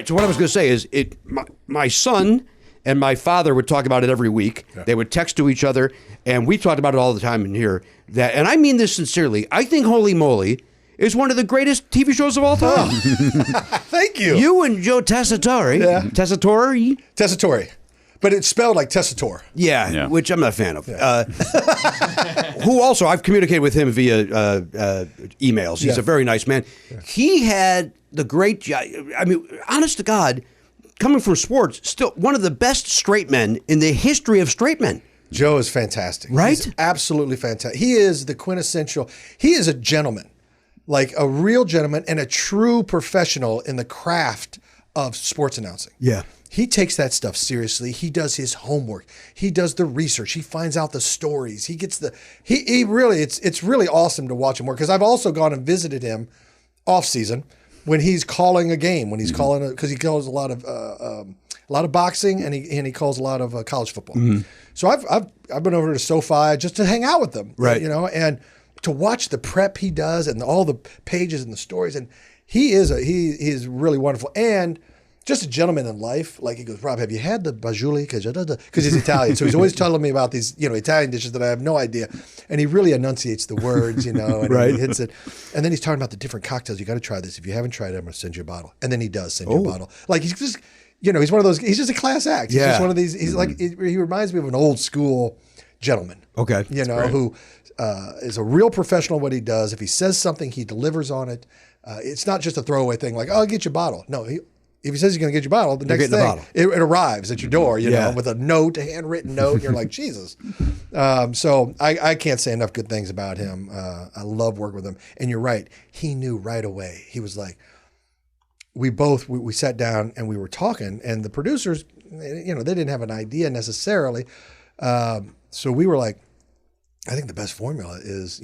right. So what I was going to say is, my son and my father would talk about it every week. Yeah. They would text to each other, and we talked about it all the time in here. And I mean this sincerely. I think Holy Moly is one of the greatest TV shows of all time. Thank you. You and Joe Tessitore. Yeah. Tessitore. But it's spelled like Tessitore. Yeah, which I'm not a fan of. Yeah. Who also, I've communicated with him via emails. He's a very nice man. Yeah. He had the great job. I mean, honest to God, coming from sports, still one of the best straight men in the history of straight men. Joe is fantastic. Right? He's absolutely fantastic. He is the quintessential, he is a gentleman, like a real gentleman and a true professional in the craft of sports announcing. Yeah. He takes that stuff seriously. He does his homework. He does the research. He finds out the stories. He gets he really, it's really awesome to watch him work. Because I've also gone and visited him off season when he's calling a game, when he's calling because he calls a lot of boxing and he calls a lot of college football. Mm-hmm. So I've been over to SoFi just to hang out with them, right? You know, and to watch the prep he does and all the pages and the stories. And he is really wonderful and just a gentleman in life. Like he goes, Rob, have you had the bajuli? Because he's Italian. So he's always telling me about these, Italian dishes that I have no idea. And he really enunciates the words, and right. He hits it. And then he's talking about the different cocktails. You got to try this. If you haven't tried it, I'm going to send you a bottle. And then he does send you a bottle. Like he's just, he's one of those, he's just a class act. He's just one of these, he's like, he reminds me of an old school gentleman. Okay. Who is a real professional at what he does. If he says something, he delivers on it. It's not just a throwaway thing like, I'll get you a bottle. No, if he says he's going to get you a bottle, the next thing it arrives at your door, with a note, a handwritten note. And you're like, Jesus. So I can't say enough good things about him. I love working with him. And you're right. He knew right away. He was like, we sat down and we were talking, and the producers, they didn't have an idea necessarily. So we were like, I think the best formula is,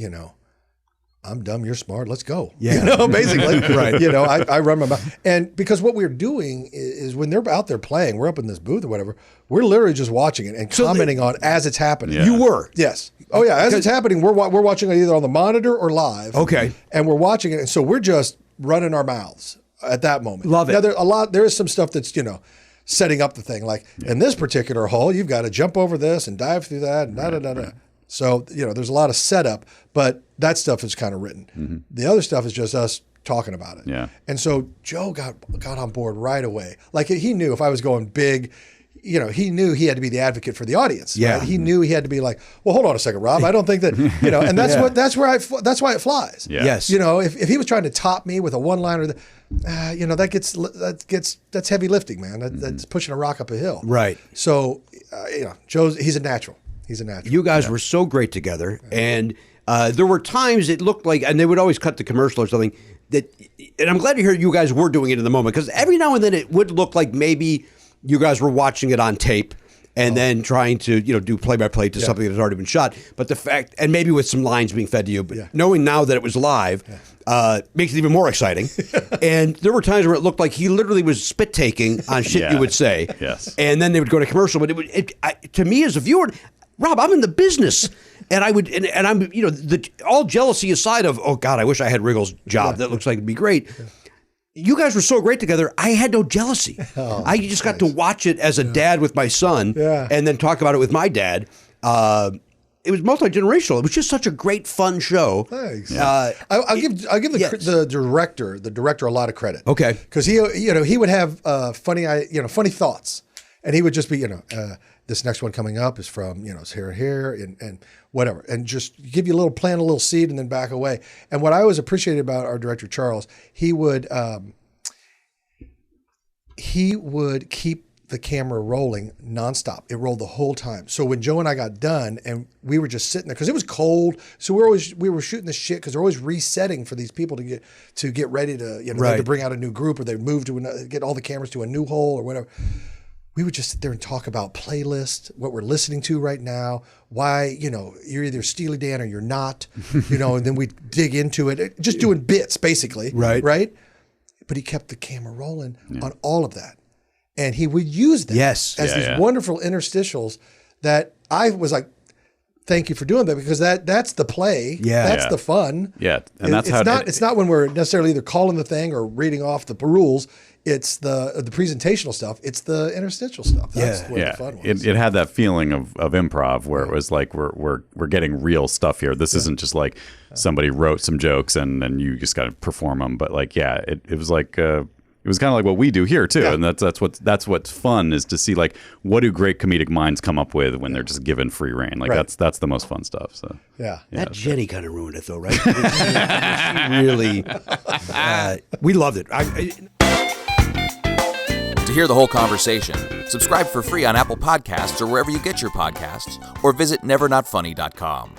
I'm dumb, you're smart, let's go. Yeah. Basically. Right. I run my mouth. And because what we're doing is when they're out there playing, we're up in this booth or whatever, we're literally just watching it and commenting on as it's happening. Yeah. You were? Yes. Oh, yeah. As it's happening, we're watching it either on the monitor or live. Okay. And we're watching it. And so we're just running our mouths at that moment. Love it. Now, there is some stuff that's, setting up the thing. Like in this particular hole, you've got to jump over this and dive through that and da-da-da-da. So, there's a lot of setup, but that stuff is kind of written. Mm-hmm. The other stuff is just us talking about it. Yeah. And so Joe got on board right away. Like he knew if I was going big, he knew he had to be the advocate for the audience. Yeah. Right? He knew he had to be like, well, hold on a second, Rob. I don't think that, and that's that's why it flies. Yeah. Yes. If he was trying to top me with a one-liner, that's heavy lifting, man. That's pushing a rock up a hill. Right. So, he's a natural. He's a natural. You guys were so great together, and there were times it looked like, and they would always cut the commercial or something, and I'm glad to hear you guys were doing it in the moment, because every now and then it would look like maybe you guys were watching it on tape and then trying to, do play-by-play to something that's already been shot. But the fact, and maybe with some lines being fed to you, but knowing now that it was live makes it even more exciting. And there were times where it looked like he literally was spit-taking on shit you would say. Yes. And then they would go to commercial. But to me as a viewer, Rob, I'm in the business, and I would, and I'm, all jealousy aside of, oh God, I wish I had Riggle's job. That looks like it'd be great. Yeah. You guys were so great together. I had no jealousy. I just got to watch it as a dad with my son, and then talk about it with my dad. It was multi-generational. It was just such a great, fun show. Thanks. I'll give the director a lot of credit. Okay, because he would have funny thoughts, and he would just be this next one coming up is from, it's here and here and whatever. And just give you plant a little seed and then back away. And what I always appreciated about our director, Charles, he would keep the camera rolling nonstop. It rolled the whole time. So when Joe and I got done and we were just sitting there, because it was cold, so we were shooting the shit because they're always resetting for these people to get ready to, to bring out a new group, or they move to get all the cameras to a new hole or whatever. We would just sit there and talk about playlist, what we're listening to right now, why, you're either Steely Dan or you're not, and then we dig into it, just doing bits basically. Right. But he kept the camera rolling on all of that. And he would use them as these wonderful interstitials that I was like, thank you for doing that, because that's the play. Yeah. That's the fun. Yeah. And that's it's not when we're necessarily either calling the thing or reading off the rules. It's the presentational stuff. It's the interstitial stuff. That's where the fun was. It had that feeling of improv where it was like we're getting real stuff here. This isn't just like somebody wrote some jokes and you just got to perform them. But like, it was like it was kind of like what we do here too. And that's what's fun, is to see like, what do great comedic minds come up with when they're just given free reign. Like that's the most fun stuff. So that Jenny kind of ruined it though, right? She really, we loved it. To hear the whole conversation, subscribe for free on Apple Podcasts or wherever you get your podcasts, or visit nevernotfunny.com.